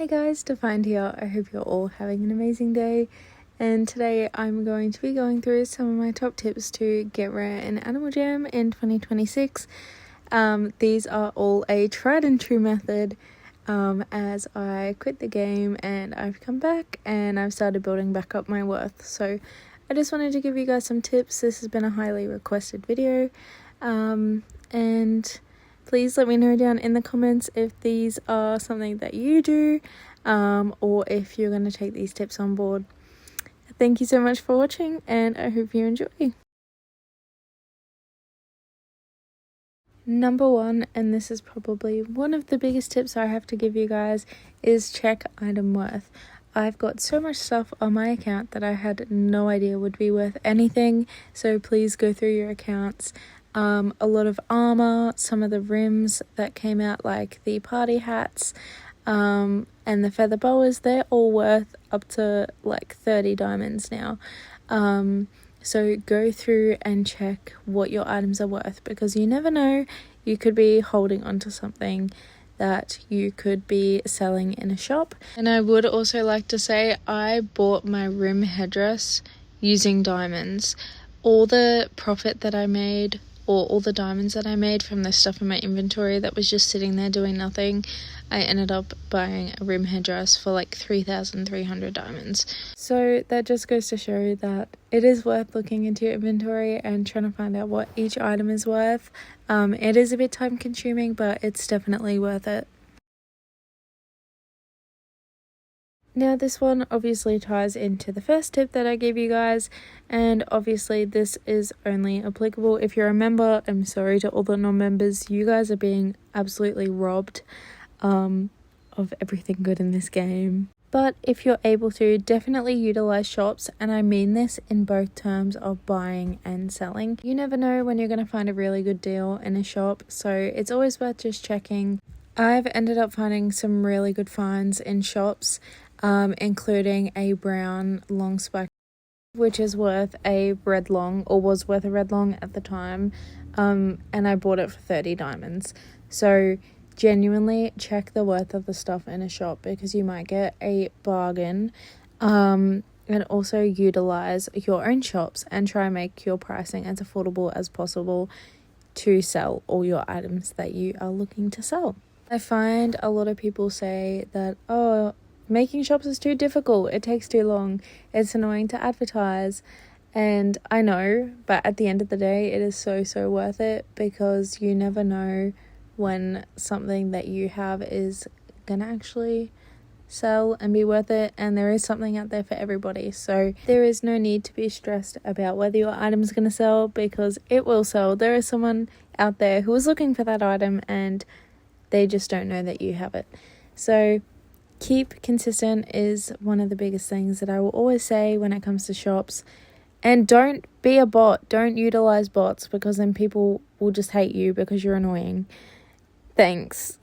Hey guys, Defined here. I hope you're all having an amazing day. And today I'm going to be going through some of my top tips to get rare in Animal Jam in 2026. These are all a tried and true method as I quit the game and I've come back and I've started building back up my worth. So I just wanted to give you guys some tips. This has been a highly requested video. And please let me know down in the comments if these are something that you do, or if you're going to take these tips on board. Thank you so much for watching, and I hope you enjoy. Number one, and this is probably one of the biggest tips I have to give you guys, is check item worth. I've got so much stuff on my account that I had no idea would be worth anything, so please go through your accounts. A lot of armor, some of the rims that came out, like the party hats, and the feather boas, they're all worth up to like 30 diamonds now. So go through and check what your items are worth, because you never know, you could be holding onto something that you could be selling in a shop. And I would also like to say I bought my rim headdress using diamonds. All the profit that I made, or all the diamonds that I made from the stuff in my inventory that was just sitting there doing nothing, I ended up buying a rim headdress for like 3,300 diamonds. So that just goes to show that it is worth looking into your inventory and trying to find out what each item is worth. It is a bit time consuming, but it's definitely worth it. Now this one obviously ties into the first tip that I gave you guys, and obviously this is only applicable if you're a member. I'm sorry to all the non-members, you guys are being absolutely robbed of everything good in this game. But if you're able to, definitely utilize shops, and I mean this in both terms of buying and selling. You never know when you're going to find a really good deal in a shop, so it's always worth just checking. I've ended up finding some really good finds in shops, including a brown long spike, which is worth a red long, or was worth a red long at the time, and I bought it for 30 diamonds. So genuinely check the worth of the stuff in a shop, because you might get a bargain, and also utilize your own shops and try and make your pricing as affordable as possible to sell all your items that you are looking to sell. I find a lot of people say that, oh, making shops is too difficult, it takes too long, it's annoying to advertise. And I know, but at the end of the day, it is so worth it, because you never know when something that you have is gonna actually sell and be worth it, and there is something out there for everybody. So there is no need to be stressed about whether your item is gonna sell, because it will sell. There is someone out there who is looking for that item and they just don't know that you have it. So keep consistent is one of the biggest things that I will always say when it comes to shops. And don't be a bot. Don't utilize bots, because then people will just hate you because you're annoying. Thanks.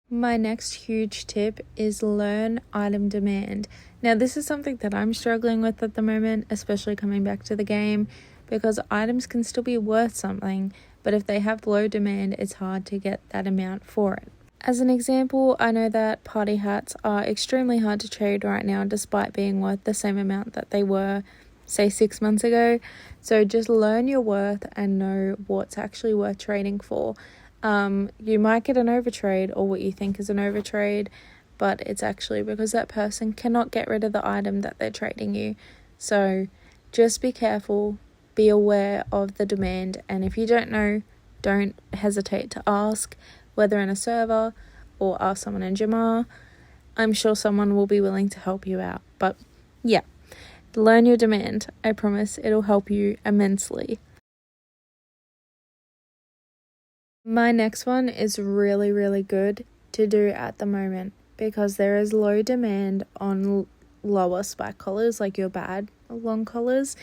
My next huge tip is learn item demand. Now this is something that I'm struggling with at the moment, especially coming back to the game, because items can still be worth something, but if they have low demand, it's hard to get that amount for it. As an example, I know that party hats are extremely hard to trade right now, despite being worth the same amount that they were, say, 6 months ago. So just learn your worth and know what's actually worth trading for. You might get an overtrade, or what you think is an overtrade, but it's actually because that person cannot get rid of the item that they're trading you. So just be careful, be aware of the demand, and if you don't know, don't hesitate to ask, whether in a server or ask someone in Jamar. I'm sure someone will be willing to help you out. But yeah, learn your demand. I promise it'll help you immensely. My next one is really good to do at the moment, because there is low demand on lower spike collars, like your bad long collars.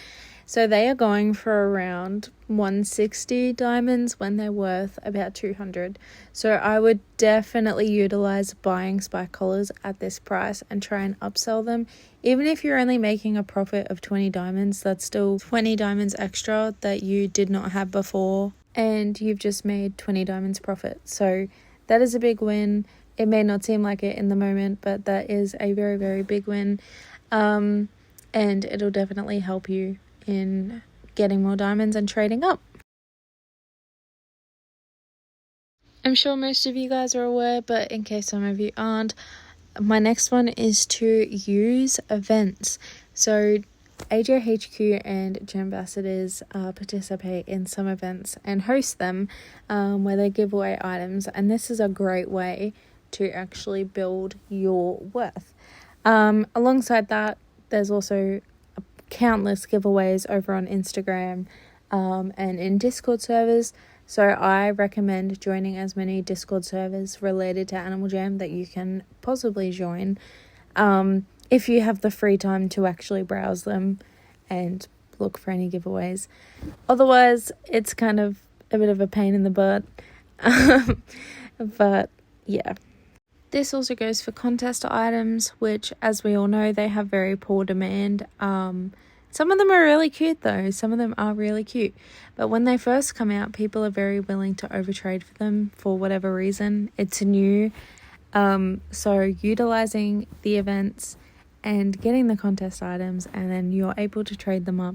So they are going for around 160 diamonds when they're worth about 200. So I would definitely utilize buying spike collars at this price and try and upsell them. Even if you're only making a profit of 20 diamonds, that's still 20 diamonds extra that you did not have before, and you've just made 20 diamonds profit. So that is a big win. It may not seem like it in the moment, but that is a very, very big win. And it'll definitely help you in getting more diamonds and trading up. I'm sure most of you guys are aware, but in case some of you aren't, my next one is to use events. So AJHQ and Gembassadors participate in some events and host them where they give away items, and this is a great way to actually build your worth. Alongside that, there's also countless giveaways over on Instagram and in Discord servers. So I recommend joining as many Discord servers related to Animal Jam that you can possibly join if you have the free time to actually browse them and look for any giveaways. Otherwise, it's kind of a bit of a pain in the butt. But yeah. This also goes for contest items, which, as we all know, they have very poor demand. Some of them are really cute though. Some of them are really cute. But when they first come out, people are very willing to overtrade for them for whatever reason. It's new. So utilizing the events and getting the contest items, and then you're able to trade them up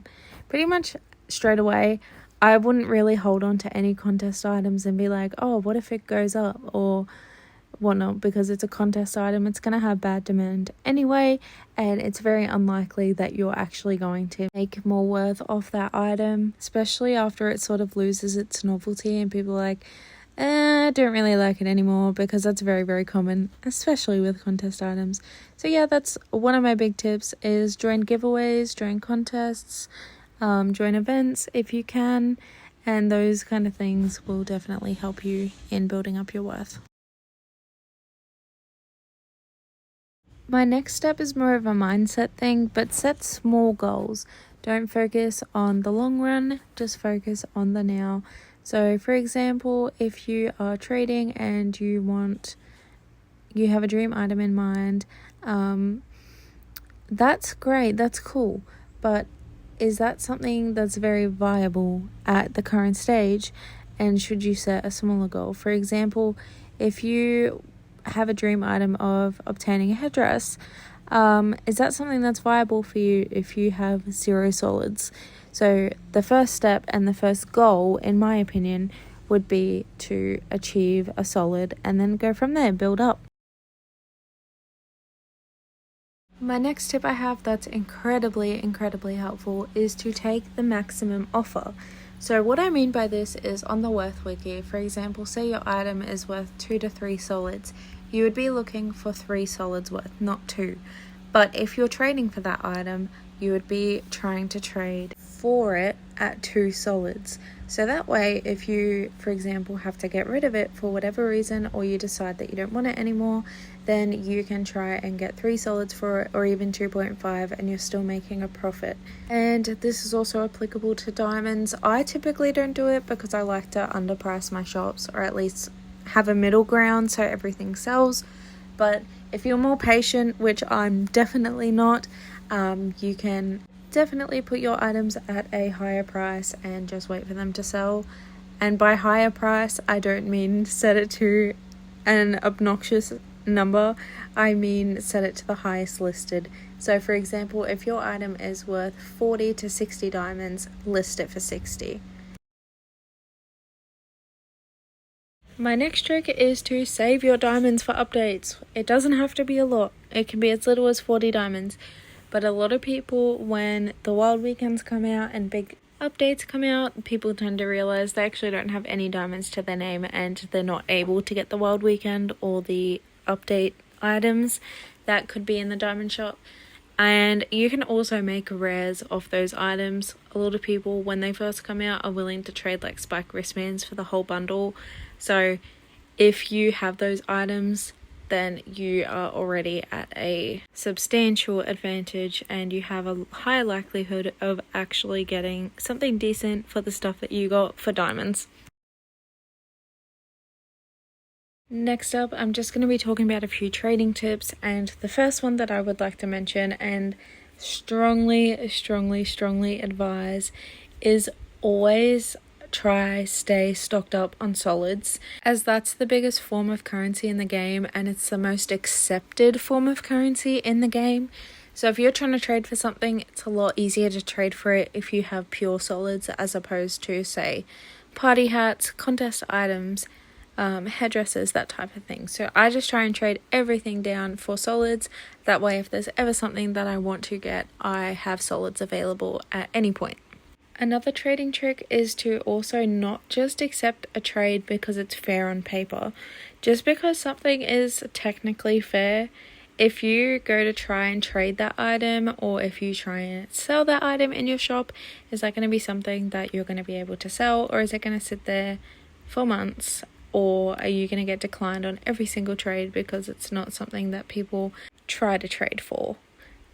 pretty much straight away. I wouldn't really hold on to any contest items and be like, oh, what if it goes up or whatnot, because it's a contest item. It's going to have bad demand anyway, and it's very unlikely that you're actually going to make more worth off that item, especially after it sort of loses its novelty and people are like, I don't really like it anymore, because that's very, very common, especially with contest items. So yeah, that's one of my big tips, is join giveaways, join contests, join events if you can, and those kind of things will definitely help you in building up your worth. My next step is more of a mindset thing, but set small goals. Don't focus on the long run, just focus on the now. So for example, if you are trading and you have a dream item in mind, that's great, that's cool. But is that something that's very viable at the current stage? And should you set a smaller goal? For example, if you have a dream item of obtaining a headdress, is that something that's viable for you if you have 0 solids? So the first step and the first goal, in my opinion, would be to achieve a solid and then go from there, build up. My next tip I have that's incredibly helpful is to take the maximum offer. So what I mean by this is, on the Worth Wiki, for example, say your item is worth 2 to 3 solids, you would be looking for 3 solids worth, not 2. But if you're trading for that item, you would be trying to trade for it at 2 solids. So that way, if you, for example, have to get rid of it for whatever reason, or you decide that you don't want it anymore, then you can try and get 3 solids for it, or even 2.5, and you're still making a profit. And this is also applicable to diamonds. I typically don't do it because I like to underprice my shops, or at least have a middle ground so everything sells. But if you're more patient, which I'm definitely not, you can definitely put your items at a higher price and just wait for them to sell. And by higher price, I don't mean set it to an obnoxious number, I mean set it to the highest listed. So for example, if your item is worth 40 to 60 diamonds, list it for 60. My next trick is to save your diamonds for updates. It doesn't have to be a lot. It can be as little as 40 diamonds. But a lot of people, when the wild weekends come out and big updates come out, people tend to realize they actually don't have any diamonds to their name, and they're not able to get the wild weekend or the update items that could be in the diamond shop. And you can also make rares off those items. A lot of people, when they first come out, are willing to trade like spike wristbands for the whole bundle. So if you have those items, then you are already at a substantial advantage, and you have a high likelihood of actually getting something decent for the stuff that you got for diamonds. Next up, I'm just going to be talking about a few trading tips, and the first one that I would like to mention and strongly advise is always stay stocked up on solids, as that's the biggest form of currency in the game and it's the most accepted form of currency in the game. So if you're trying to trade for something, it's a lot easier to trade for it if you have pure solids as opposed to, say, party hats, contest items, hairdressers, that type of thing. So I just try and trade everything down for solids. That way, if there's ever something that I want to get, I have solids available at any point. Another trading trick is to also not just accept a trade because it's fair on paper. Just because something is technically fair, if you go to try and trade that item, or if you try and sell that item in your shop, is that going to be something that you're going to be able to sell, or is it going to sit there for months? Or are you going to get declined on every single trade because it's not something that people try to trade for?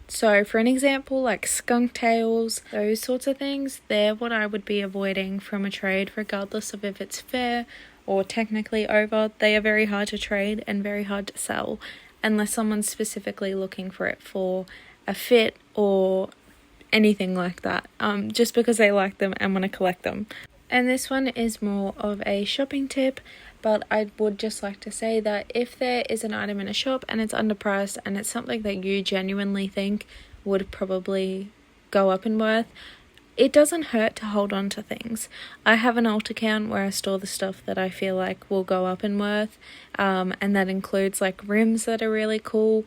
So for an example, like skunk tails, those sorts of things, they're what I would be avoiding from a trade, regardless of if it's fair or technically over. They are very hard to trade and very hard to sell, unless someone's specifically looking for it for a fit or anything like that, just because they like them and want to collect them. And this one is more of a shopping tip, but I would just like to say that if there is an item in a shop and it's underpriced and it's something that you genuinely think would probably go up in worth, it doesn't hurt to hold on to things. I have an alt account where I store the stuff that I feel like will go up in worth, and that includes like rims that are really cool,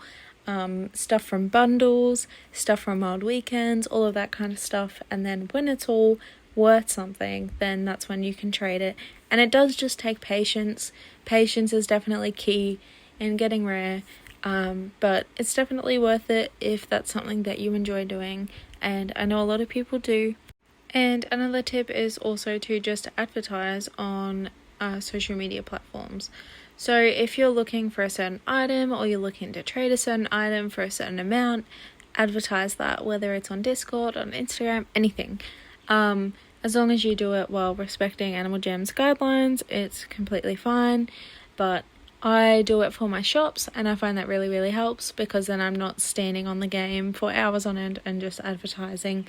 stuff from bundles, stuff from old weekends, all of that kind of stuff. And then when it's all worth something, then that's when you can trade it. And it does just take patience. Patience is definitely key in getting rare, but it's definitely worth it if that's something that you enjoy doing, and I know a lot of people do. And another tip is also to just advertise on social media platforms. So if you're looking for a certain item, or you're looking to trade a certain item for a certain amount, advertise that, whether it's on Discord, on Instagram, anything. As long as you do it while respecting Animal Jam's guidelines, it's completely fine. But I do it for my shops, and I find that really, really helps, because then I'm not standing on the game for hours on end and just advertising,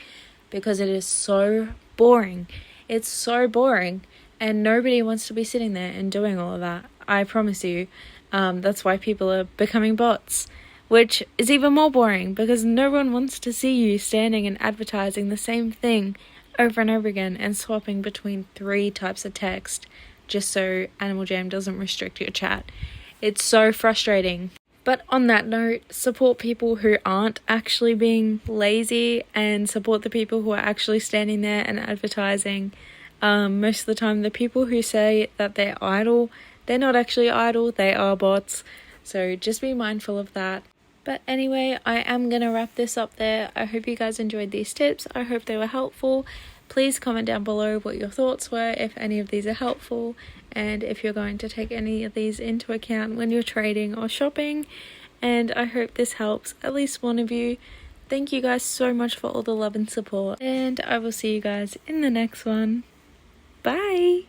because it is so boring. It's so boring, and nobody wants to be sitting there and doing all of that. I promise you. That's why people are becoming bots, which is even more boring, because no one wants to see you standing and advertising the same thing over and over again and swapping between 3 types of text just so Animal Jam doesn't restrict your chat. It's so frustrating. But on that note, support people who aren't actually being lazy, and support the people who are actually standing there and advertising. Most of the time, the people who say that they're idle, they're not actually idle, they are bots. So just be mindful of that. But anyway, I am going to wrap this up there. I hope you guys enjoyed these tips. I hope they were helpful. Please comment down below what your thoughts were, if any of these are helpful, and if you're going to take any of these into account when you're trading or shopping. And I hope this helps at least one of you. Thank you guys so much for all the love and support, and I will see you guys in the next one. Bye!